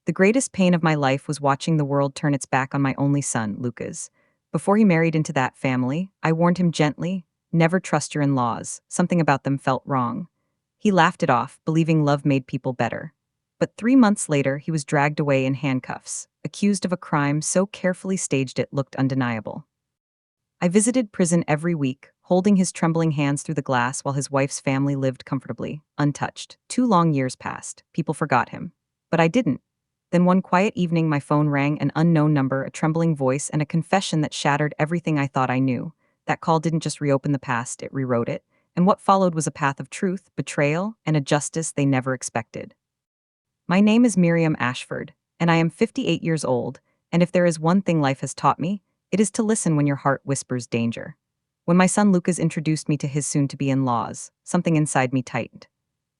The greatest pain of my life was watching the world turn its back on my only son, Lucas. Before he married into that family, I warned him gently, never trust your in-laws, something about them felt wrong. He laughed it off, believing love made people better. But 3 months later, he was dragged away in handcuffs, accused of a crime so carefully staged it looked undeniable. I visited prison every week, holding his trembling hands through the glass while his wife's family lived comfortably, untouched. 2 long years passed. People forgot him. But I didn't. Then one quiet evening, my phone rang, an unknown number, a trembling voice, and a confession that shattered everything I thought I knew. That call didn't just reopen the past, it rewrote it. And what followed was a path of truth, betrayal, and a justice they never expected. My name is Miriam Ashford, and I am 58 years old, and if there is one thing life has taught me, it is to listen when your heart whispers danger. When my son Lucas introduced me to his soon-to-be in-laws, something inside me tightened.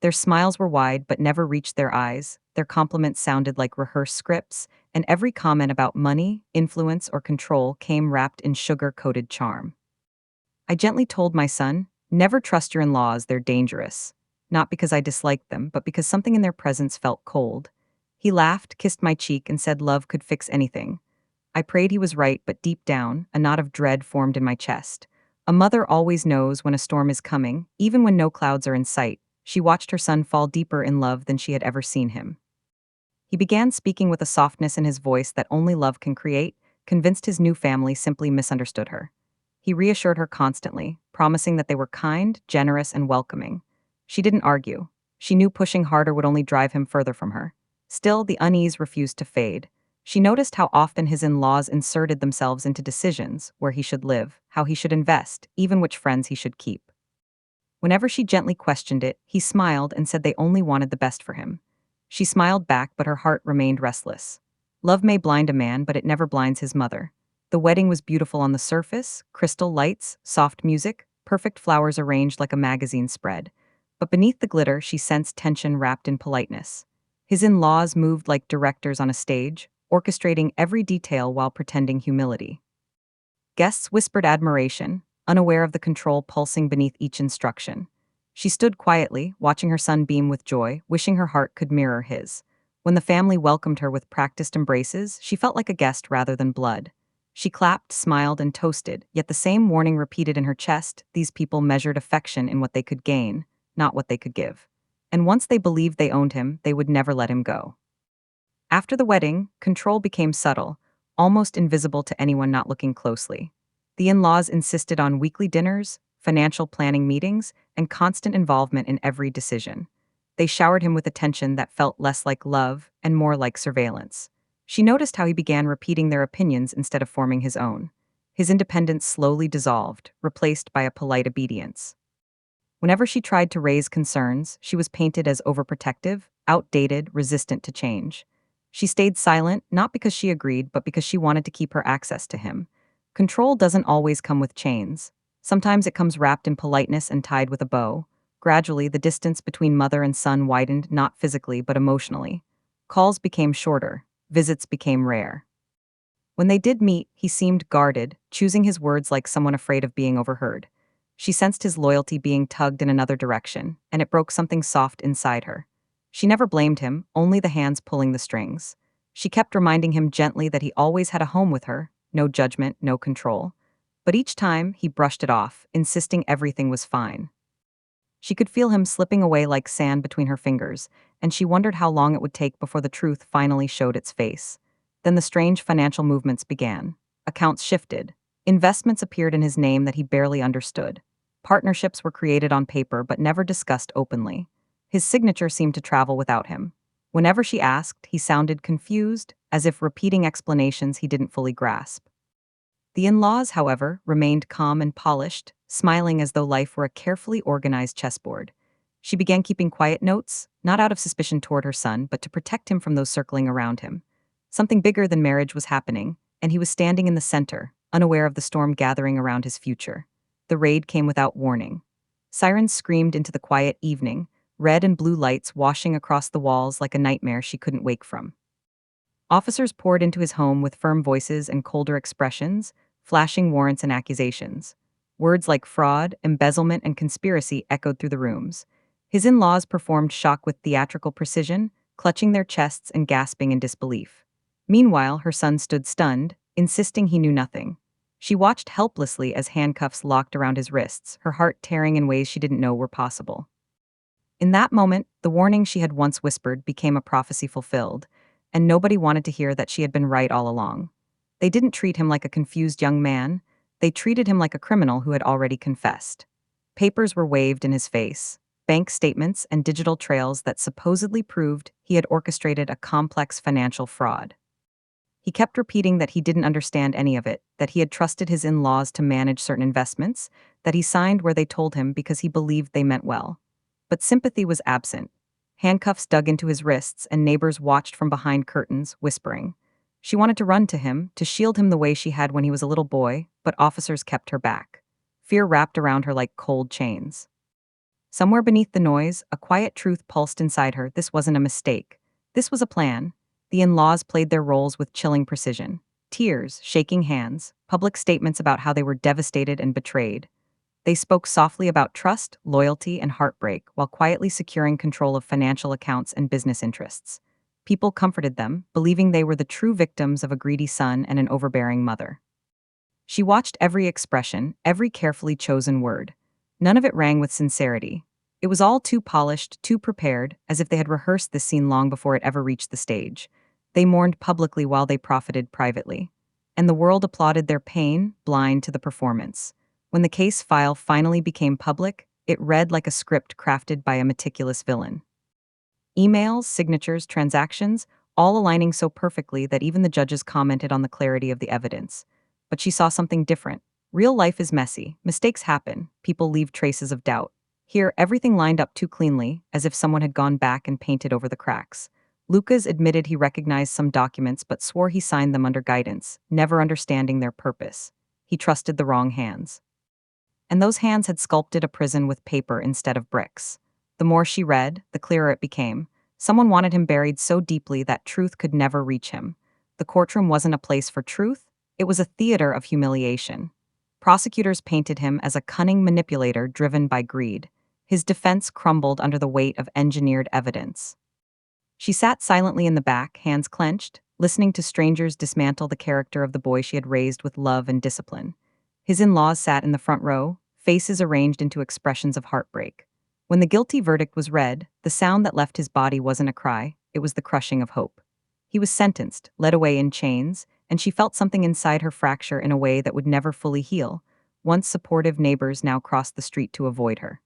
Their smiles were wide but never reached their eyes, their compliments sounded like rehearsed scripts, and every comment about money, influence, or control came wrapped in sugar-coated charm. I gently told my son, never trust your in-laws, they're dangerous. Not because I disliked them, but because something in their presence felt cold. He laughed, kissed my cheek, and said love could fix anything. I prayed he was right, but deep down, a knot of dread formed in my chest. A mother always knows when a storm is coming, even when no clouds are in sight. She watched her son fall deeper in love than she had ever seen him. He began speaking with a softness in his voice that only love can create, convinced his new family simply misunderstood her. He reassured her constantly, promising that they were kind, generous, and welcoming. She didn't argue. She knew pushing harder would only drive him further from her. Still, the unease refused to fade. She noticed how often his in-laws inserted themselves into decisions, where he should live, how he should invest, even which friends he should keep. Whenever she gently questioned it, he smiled and said they only wanted the best for him. She smiled back, but her heart remained restless. Love may blind a man, but it never blinds his mother. The wedding was beautiful on the surface, crystal lights, soft music, perfect flowers arranged like a magazine spread. But beneath the glitter, she sensed tension wrapped in politeness. His in-laws moved like directors on a stage, orchestrating every detail while pretending humility. Guests whispered admiration, unaware of the control pulsing beneath each instruction. She stood quietly, watching her son beam with joy, wishing her heart could mirror his. When the family welcomed her with practiced embraces, she felt like a guest rather than blood. She clapped, smiled, and toasted, yet the same warning repeated in her chest: these people measured affection in what they could gain, not what they could give. And once they believed they owned him, they would never let him go. After the wedding, control became subtle, almost invisible to anyone not looking closely. The in-laws insisted on weekly dinners, financial planning meetings, and constant involvement in every decision. They showered him with attention that felt less like love and more like surveillance. She noticed how he began repeating their opinions instead of forming his own. His independence slowly dissolved, replaced by a polite obedience. Whenever she tried to raise concerns, she was painted as overprotective, outdated, resistant to change. She stayed silent, not because she agreed, but because she wanted to keep her access to him. Control doesn't always come with chains. Sometimes it comes wrapped in politeness and tied with a bow. Gradually, the distance between mother and son widened, not physically, but emotionally. Calls became shorter. Visits became rare. When they did meet, he seemed guarded, choosing his words like someone afraid of being overheard. She sensed his loyalty being tugged in another direction, and it broke something soft inside her. She never blamed him, only the hands pulling the strings. She kept reminding him gently that he always had a home with her, no judgment, no control. But each time, he brushed it off, insisting everything was fine. She could feel him slipping away like sand between her fingers, and she wondered how long it would take before the truth finally showed its face. Then the strange financial movements began. Accounts shifted. Investments appeared in his name that he barely understood. Partnerships were created on paper but never discussed openly. His signature seemed to travel without him. Whenever she asked, he sounded confused, as if repeating explanations he didn't fully grasp. The in-laws, however, remained calm and polished, smiling as though life were a carefully organized chessboard. She began keeping quiet notes, not out of suspicion toward her son, but to protect him from those circling around him. Something bigger than marriage was happening, and he was standing in the center, unaware of the storm gathering around his future. The raid came without warning. Sirens screamed into the quiet evening, red and blue lights washing across the walls like a nightmare she couldn't wake from. Officers poured into his home with firm voices and colder expressions, flashing warrants and accusations. Words like fraud, embezzlement, and conspiracy echoed through the rooms. His in-laws performed shock with theatrical precision, clutching their chests and gasping in disbelief. Meanwhile, her son stood stunned, insisting he knew nothing. She watched helplessly as handcuffs locked around his wrists, her heart tearing in ways she didn't know were possible. In that moment, the warning she had once whispered became a prophecy fulfilled, and nobody wanted to hear that she had been right all along. They didn't treat him like a confused young man, they treated him like a criminal who had already confessed. Papers were waved in his face, bank statements and digital trails that supposedly proved he had orchestrated a complex financial fraud. He kept repeating that he didn't understand any of it, that he had trusted his in-laws to manage certain investments, that he signed where they told him because he believed they meant well. But sympathy was absent. Handcuffs dug into his wrists, and neighbors watched from behind curtains, whispering. She wanted to run to him, to shield him the way she had when he was a little boy, but officers kept her back. Fear wrapped around her like cold chains. Somewhere beneath the noise, a quiet truth pulsed inside her. This wasn't a mistake. This was a plan. The in-laws played their roles with chilling precision. Tears, shaking hands, public statements about how they were devastated and betrayed. They spoke softly about trust, loyalty, and heartbreak while quietly securing control of financial accounts and business interests. People comforted them, believing they were the true victims of a greedy son and an overbearing mother. She watched every expression, every carefully chosen word. None of it rang with sincerity. It was all too polished, too prepared, as if they had rehearsed this scene long before it ever reached the stage. They mourned publicly while they profited privately. And the world applauded their pain, blind to the performance. When the case file finally became public, it read like a script crafted by a meticulous villain. Emails, signatures, transactions, all aligning so perfectly that even the judges commented on the clarity of the evidence. But she saw something different. Real life is messy, mistakes happen, people leave traces of doubt. Here, everything lined up too cleanly, as if someone had gone back and painted over the cracks. Lucas admitted he recognized some documents but swore he signed them under guidance, never understanding their purpose. He trusted the wrong hands. And those hands had sculpted a prison with paper instead of bricks. The more she read, the clearer it became. Someone wanted him buried so deeply that truth could never reach him. The courtroom wasn't a place for truth, it was a theater of humiliation. Prosecutors painted him as a cunning manipulator driven by greed. His defense crumbled under the weight of engineered evidence. She sat silently in the back, hands clenched, listening to strangers dismantle the character of the boy she had raised with love and discipline. His in-laws sat in the front row, faces arranged into expressions of heartbreak. When the guilty verdict was read, the sound that left his body wasn't a cry, it was the crushing of hope. He was sentenced, led away in chains, and she felt something inside her fracture in a way that would never fully heal. Once supportive neighbors now crossed the street to avoid her.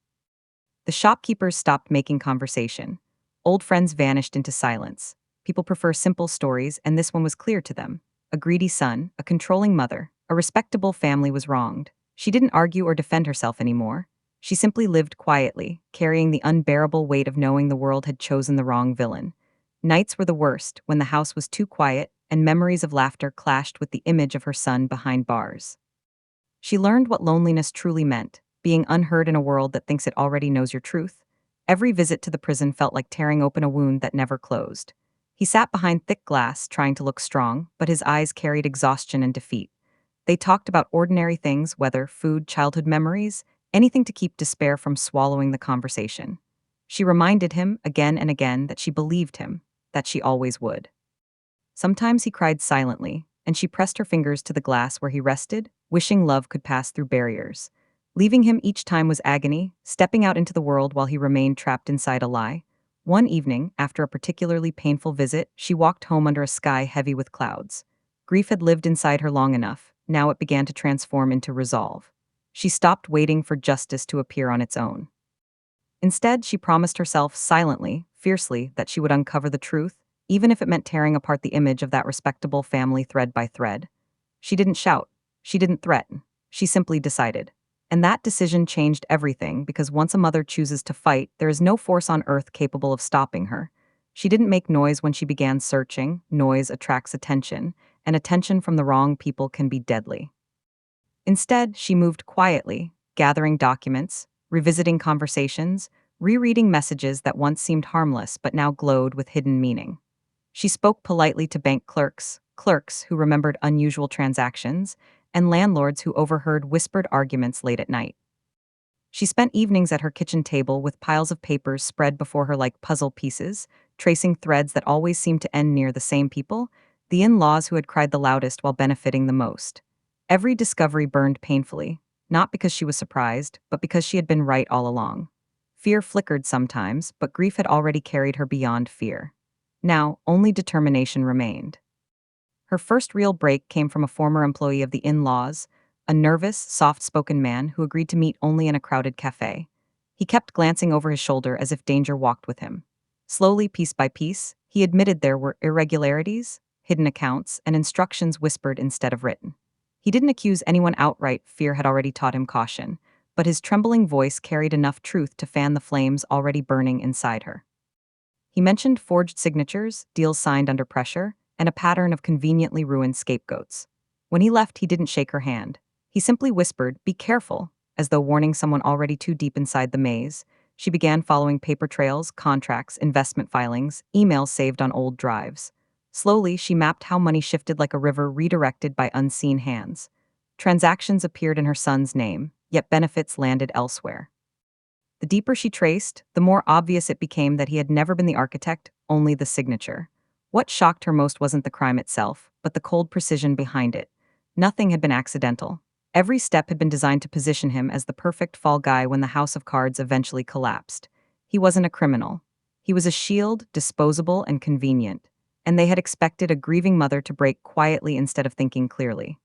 The shopkeepers stopped making conversation. Old friends vanished into silence. People prefer simple stories, and this one was clear to them. A greedy son, a controlling mother, a respectable family was wronged. She didn't argue or defend herself anymore. She simply lived quietly, carrying the unbearable weight of knowing the world had chosen the wrong villain. Nights were the worst, when the house was too quiet, and memories of laughter clashed with the image of her son behind bars. She learned what loneliness truly meant, being unheard in a world that thinks it already knows your truth. Every visit to the prison felt like tearing open a wound that never closed. He sat behind thick glass, trying to look strong, but his eyes carried exhaustion and defeat. They talked about ordinary things, weather, food, childhood memories, anything to keep despair from swallowing the conversation. She reminded him, again and again, that she believed him, that she always would. Sometimes he cried silently, and she pressed her fingers to the glass where he rested, wishing love could pass through barriers. Leaving him each time was agony, stepping out into the world while he remained trapped inside a lie. One evening, after a particularly painful visit, she walked home under a sky heavy with clouds. Grief had lived inside her long enough, now it began to transform into resolve. She stopped waiting for justice to appear on its own. Instead, she promised herself silently, fiercely, that she would uncover the truth, even if it meant tearing apart the image of that respectable family thread by thread. She didn't shout. She didn't threaten. She simply decided. And that decision changed everything, because once a mother chooses to fight, there is no force on earth capable of stopping her. She didn't make noise when she began searching. Noise attracts attention, and attention from the wrong people can be deadly. Instead, she moved quietly, gathering documents, revisiting conversations, rereading messages that once seemed harmless but now glowed with hidden meaning. She spoke politely to bank clerks who remembered unusual transactions, and landlords who overheard whispered arguments late at night. She spent evenings at her kitchen table with piles of papers spread before her like puzzle pieces, tracing threads that always seemed to end near the same people, the in-laws who had cried the loudest while benefiting the most. Every discovery burned painfully, not because she was surprised, but because she had been right all along. Fear flickered sometimes, but grief had already carried her beyond fear. Now, only determination remained. Her first real break came from a former employee of the in-laws, a nervous, soft-spoken man who agreed to meet only in a crowded cafe. He kept glancing over his shoulder as if danger walked with him. Slowly, piece by piece, he admitted there were irregularities, hidden accounts, and instructions whispered instead of written. He didn't accuse anyone outright, fear had already taught him caution, but his trembling voice carried enough truth to fan the flames already burning inside her. He mentioned forged signatures, deals signed under pressure, and a pattern of conveniently ruined scapegoats. When he left, he didn't shake her hand. He simply whispered, "Be careful," as though warning someone already too deep inside the maze. She began following paper trails, contracts, investment filings, emails saved on old drives. Slowly, she mapped how money shifted like a river redirected by unseen hands. Transactions appeared in her son's name, yet benefits landed elsewhere. The deeper she traced, the more obvious it became that he had never been the architect, only the signature. What shocked her most wasn't the crime itself, but the cold precision behind it. Nothing had been accidental. Every step had been designed to position him as the perfect fall guy when the house of cards eventually collapsed. He wasn't a criminal. He was a shield, disposable and convenient. And they had expected a grieving mother to break quietly instead of thinking clearly.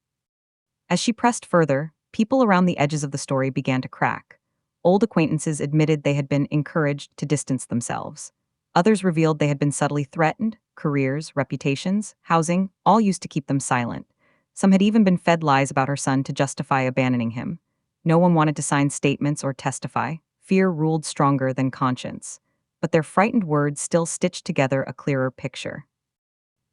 As she pressed further, people around the edges of the story began to crack. Old acquaintances admitted they had been encouraged to distance themselves. Others revealed they had been subtly threatened, careers, reputations, housing, all used to keep them silent. Some had even been fed lies about her son to justify abandoning him. No one wanted to sign statements or testify. Fear ruled stronger than conscience. But their frightened words still stitched together a clearer picture.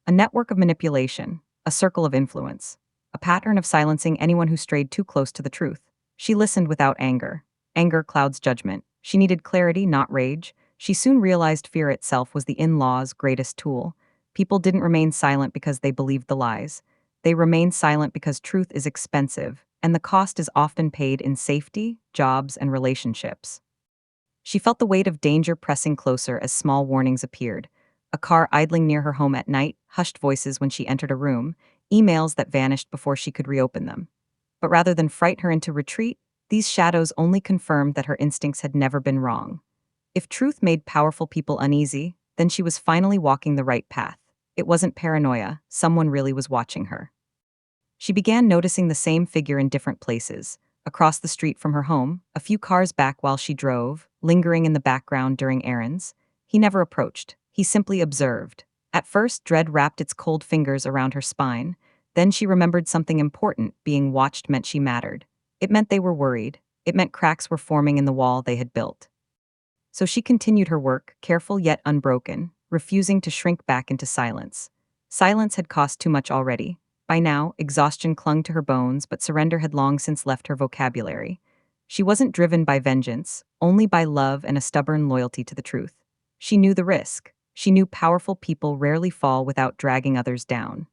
A network of manipulation, a circle of influence, a pattern of silencing anyone who strayed too close to the truth. She listened without anger. Anger clouds judgment. She needed clarity, not rage. She soon realized fear itself was the in-laws' greatest tool. People didn't remain silent because they believed the lies. They remained silent because truth is expensive, and the cost is often paid in safety, jobs, and relationships. She felt the weight of danger pressing closer as small warnings appeared. A car idling near her home at night, hushed voices when she entered a room, emails that vanished before she could reopen them. But rather than frighten her into retreat, these shadows only confirmed that her instincts had never been wrong. If truth made powerful people uneasy, then she was finally walking the right path. It wasn't paranoia, someone really was watching her. She began noticing the same figure in different places. Across the street from her home, a few cars back while she drove, lingering in the background during errands. He never approached, he simply observed. At first, dread wrapped its cold fingers around her spine. Then she remembered something important. Being watched meant she mattered. It meant they were worried. It meant cracks were forming in the wall they had built. So she continued her work, careful yet unbroken, refusing to shrink back into silence. Silence had cost too much already. By now, exhaustion clung to her bones, but surrender had long since left her vocabulary. She wasn't driven by vengeance, only by love and a stubborn loyalty to the truth. She knew the risk. She knew powerful people rarely fall without dragging others down.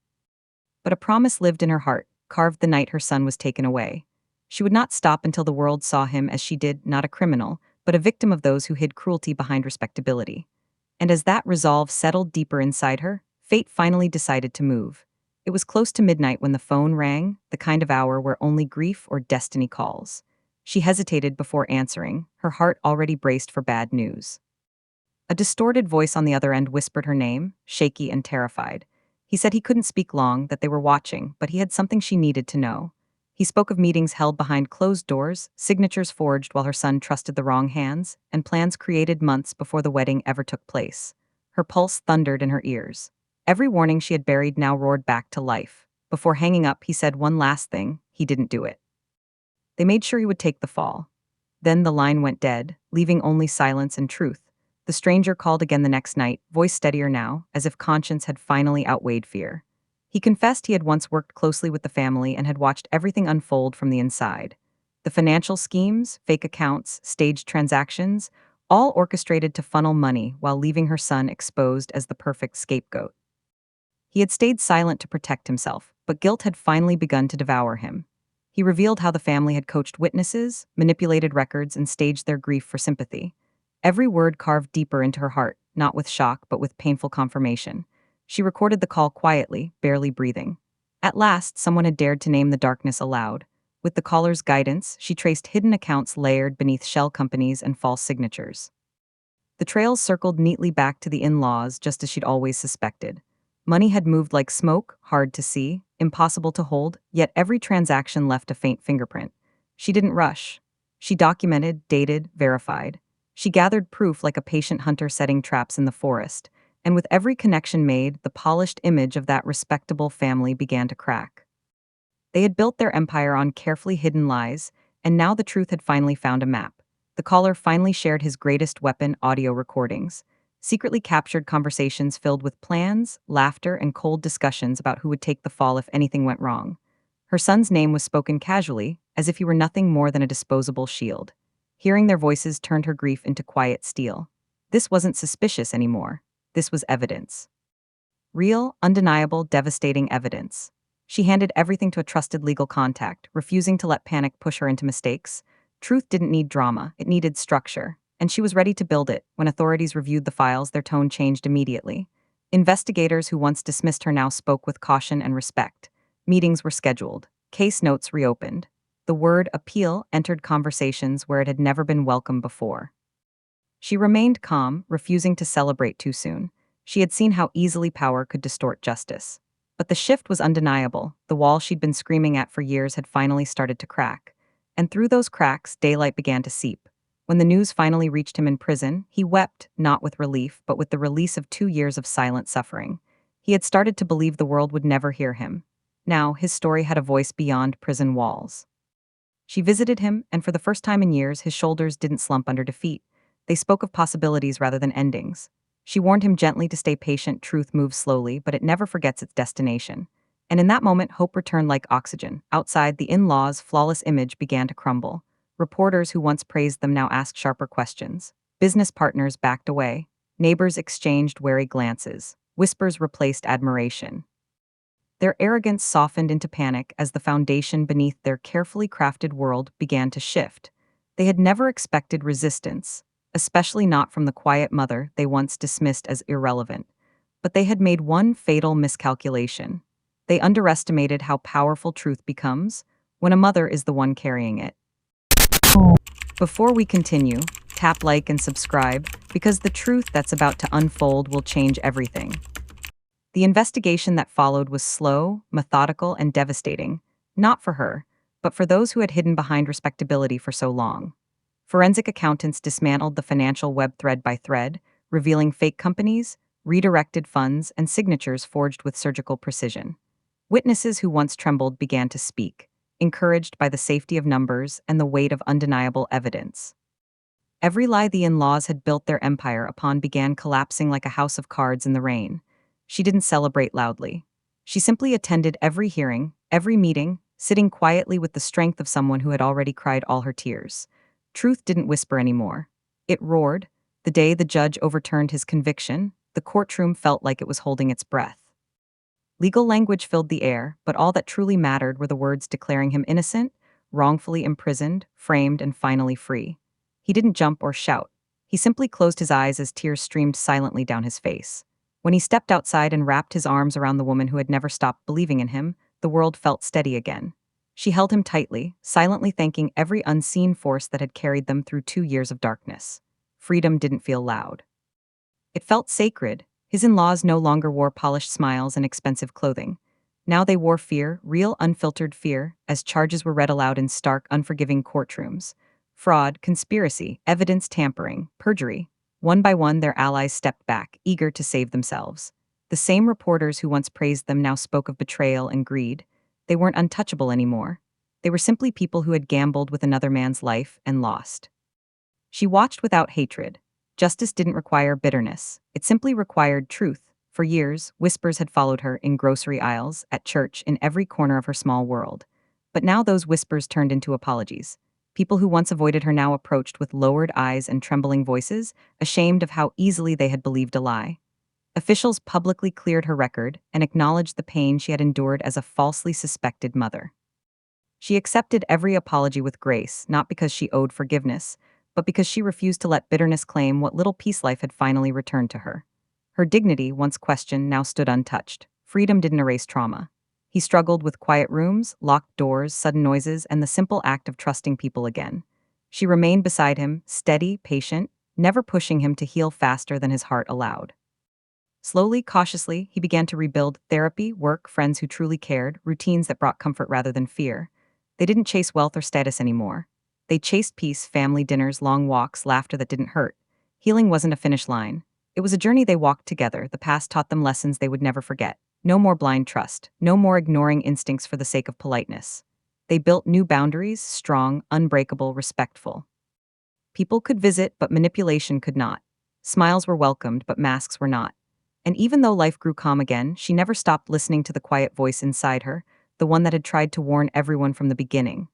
But a promise lived in her heart, carved the night her son was taken away. She would not stop until the world saw him as she did, not a criminal, but a victim of those who hid cruelty behind respectability. And as that resolve settled deeper inside her, fate finally decided to move. It was close to midnight when the phone rang, the kind of hour where only grief or destiny calls. She hesitated before answering, her heart already braced for bad news. A distorted voice on the other end whispered her name, shaky and terrified. He said he couldn't speak long, that they were watching, but he had something she needed to know. He spoke of meetings held behind closed doors, signatures forged while her son trusted the wrong hands, and plans created months before the wedding ever took place. Her pulse thundered in her ears. Every warning she had buried now roared back to life. Before hanging up, he said one last thing: he didn't do it. They made sure he would take the fall. Then the line went dead, leaving only silence and truth. The stranger called again the next night, voice steadier now, as if conscience had finally outweighed fear. He confessed he had once worked closely with the family and had watched everything unfold from the inside. The financial schemes, fake accounts, staged transactions, all orchestrated to funnel money while leaving her son exposed as the perfect scapegoat. He had stayed silent to protect himself, but guilt had finally begun to devour him. He revealed how the family had coached witnesses, manipulated records, and staged their grief for sympathy. Every word carved deeper into her heart, not with shock, but with painful confirmation. She recorded the call quietly, barely breathing. At last, someone had dared to name the darkness aloud. With the caller's guidance, she traced hidden accounts layered beneath shell companies and false signatures. The trails circled neatly back to the in-laws, just as she'd always suspected. Money had moved like smoke, hard to see, impossible to hold, yet every transaction left a faint fingerprint. She didn't rush. She documented, dated, verified. She gathered proof like a patient hunter setting traps in the forest, and with every connection made, the polished image of that respectable family began to crack. They had built their empire on carefully hidden lies, and now the truth had finally found a map. The caller finally shared his greatest weapon, audio recordings, secretly captured conversations filled with plans, laughter, and cold discussions about who would take the fall if anything went wrong. Her son's name was spoken casually, as if he were nothing more than a disposable shield. Hearing their voices turned her grief into quiet steel. This wasn't suspicious anymore. This was evidence. Real, undeniable, devastating evidence. She handed everything to a trusted legal contact, refusing to let panic push her into mistakes. Truth didn't need drama, it needed structure, and she was ready to build it. When authorities reviewed the files, their tone changed immediately. Investigators who once dismissed her now spoke with caution and respect. Meetings were scheduled, case notes reopened. The word appeal entered conversations where it had never been welcome before. She remained calm, refusing to celebrate too soon. She had seen how easily power could distort justice. But the shift was undeniable. The wall she'd been screaming at for years had finally started to crack. And through those cracks, daylight began to seep. When the news finally reached him in prison, he wept, not with relief, but with the release of 2 years of silent suffering. He had started to believe the world would never hear him. Now, his story had a voice beyond prison walls. She visited him, and for the first time in years, his shoulders didn't slump under defeat. They spoke of possibilities rather than endings. She warned him gently to stay patient. Truth moves slowly, but it never forgets its destination. And in that moment, hope returned like oxygen. Outside, the in-laws' flawless image began to crumble. Reporters who once praised them now asked sharper questions. Business partners backed away. Neighbors exchanged wary glances. Whispers replaced admiration. Their arrogance softened into panic as the foundation beneath their carefully crafted world began to shift. They had never expected resistance, especially not from the quiet mother they once dismissed as irrelevant. But they had made one fatal miscalculation. They underestimated how powerful truth becomes when a mother is the one carrying it. Before we continue, tap like and subscribe, because the truth that's about to unfold will change everything. The investigation that followed was slow, methodical, and devastating, not for her, but for those who had hidden behind respectability for so long. Forensic accountants dismantled the financial web thread by thread, revealing fake companies, redirected funds, and signatures forged with surgical precision. Witnesses who once trembled began to speak, encouraged by the safety of numbers and the weight of undeniable evidence. Every lie the in-laws had built their empire upon began collapsing like a house of cards in the rain. She didn't celebrate loudly. She simply attended every hearing, every meeting, sitting quietly with the strength of someone who had already cried all her tears. Truth didn't whisper anymore. It roared. The day the judge overturned his conviction, the courtroom felt like it was holding its breath. Legal language filled the air, but all that truly mattered were the words declaring him innocent, wrongfully imprisoned, framed, and finally free. He didn't jump or shout. He simply closed his eyes as tears streamed silently down his face. When he stepped outside and wrapped his arms around the woman who had never stopped believing in him, the world felt steady again. She held him tightly, silently thanking every unseen force that had carried them through 2 years of darkness. Freedom didn't feel loud. It felt sacred. His in-laws no longer wore polished smiles and expensive clothing. Now they wore fear, real unfiltered fear, as charges were read aloud in stark, unforgiving courtrooms. Fraud, conspiracy, evidence tampering, perjury. One by one, their allies stepped back, eager to save themselves. The same reporters who once praised them now spoke of betrayal and greed. They weren't untouchable anymore. They were simply people who had gambled with another man's life and lost. She watched without hatred. Justice didn't require bitterness. It simply required truth. For years, whispers had followed her in grocery aisles, at church, in every corner of her small world. But now those whispers turned into apologies. People who once avoided her now approached with lowered eyes and trembling voices, ashamed of how easily they had believed a lie. Officials publicly cleared her record and acknowledged the pain she had endured as a falsely suspected mother. She accepted every apology with grace, not because she owed forgiveness, but because she refused to let bitterness claim what little peace life had finally returned to her. Her dignity, once questioned, now stood untouched. Freedom didn't erase trauma. He struggled with quiet rooms, locked doors, sudden noises, and the simple act of trusting people again. She remained beside him, steady, patient, never pushing him to heal faster than his heart allowed. Slowly, cautiously, he began to rebuild therapy, work, friends who truly cared, routines that brought comfort rather than fear. They didn't chase wealth or status anymore. They chased peace, family dinners, long walks, laughter that didn't hurt. Healing wasn't a finish line. It was a journey they walked together. The past taught them lessons they would never forget. No more blind trust. No more ignoring instincts for the sake of politeness. They built new boundaries, strong, unbreakable, respectful. People could visit, but manipulation could not. Smiles were welcomed, but masks were not. And even though life grew calm again, she never stopped listening to the quiet voice inside her, the one that had tried to warn everyone from the beginning.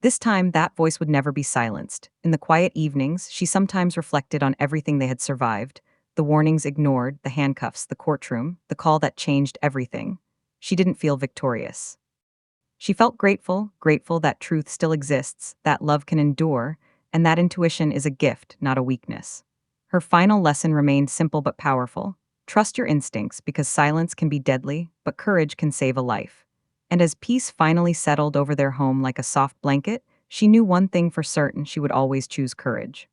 This time, that voice would never be silenced. In the quiet evenings, she sometimes reflected on everything they had survived, the warnings ignored, the handcuffs, the courtroom, the call that changed everything. She didn't feel victorious. She felt grateful, grateful that truth still exists, that love can endure, and that intuition is a gift, not a weakness. Her final lesson remained simple but powerful. Trust your instincts because silence can be deadly, but courage can save a life. And as peace finally settled over their home like a soft blanket, she knew one thing for certain: she would always choose courage.